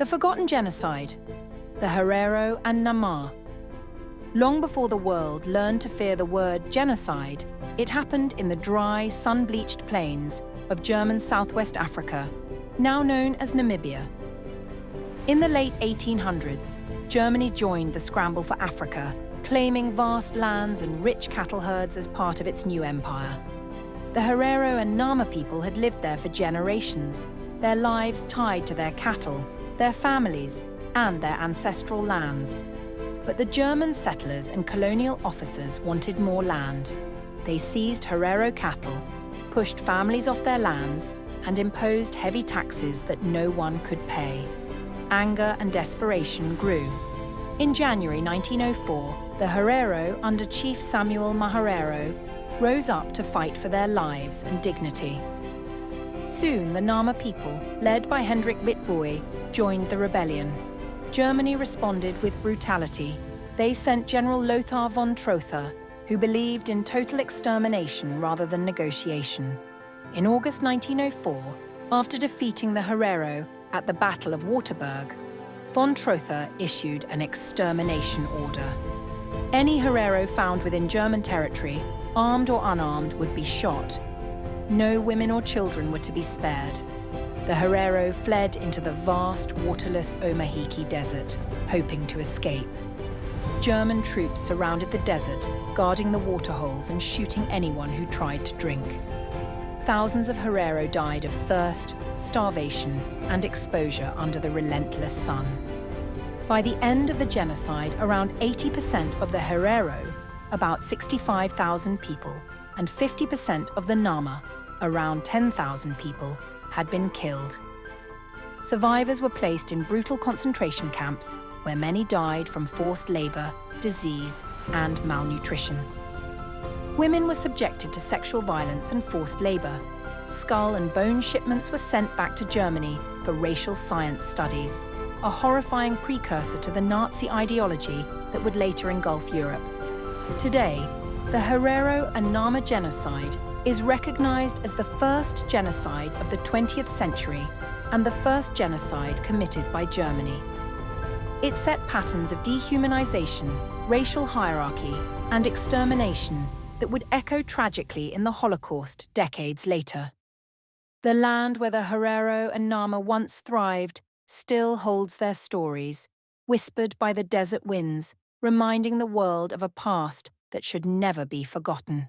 The forgotten genocide, the Herero and Nama. Long before the world learned to fear the word genocide, it happened in the dry, sun-bleached plains of German Southwest Africa, now known as Namibia. In the late 1800s, Germany joined the scramble for Africa, claiming vast lands and rich cattle herds as part of its new empire. The Herero and Nama people had lived there for generations, their lives tied to their cattle, their families, and their ancestral lands. But the German settlers and colonial officers wanted more land. They seized Herero cattle, pushed families off their lands, and imposed heavy taxes that no one could pay. Anger and desperation grew. In January 1904, the Herero, under Chief Samuel Herero, rose up to fight for their lives and dignity. Soon, the Nama people, led by Hendrik Witbooi, joined the rebellion. Germany responded with brutality. They sent General Lothar von Trotha, who believed in total extermination rather than negotiation. In August 1904, after defeating the Herero at the Battle of Waterberg, von Trotha issued an extermination order. Any Herero found within German territory, armed or unarmed, would be shot. No women or children were to be spared. The Herero fled into the vast, waterless Omahiki Desert, hoping to escape. German troops surrounded the desert, guarding the waterholes and shooting anyone who tried to drink. Thousands of Herero died of thirst, starvation, and exposure under the relentless sun. By the end of the genocide, around 80% of the Herero, about 65,000 people, and 50% of the Nama, around 10,000 people, had been killed. Survivors were placed in brutal concentration camps where many died from forced labor, disease, and malnutrition. Women were subjected to sexual violence and forced labor. Skull and bone shipments were sent back to Germany for racial science studies, a horrifying precursor to the Nazi ideology that would later engulf Europe. Today, the Herero and Nama genocide is recognized as the first genocide of the 20th century and the first genocide committed by Germany. It set patterns of dehumanization, racial hierarchy, and extermination that would echo tragically in the Holocaust decades later. The land where the Herero and Nama once thrived still holds their stories, whispered by the desert winds, reminding the world of a past that should never be forgotten.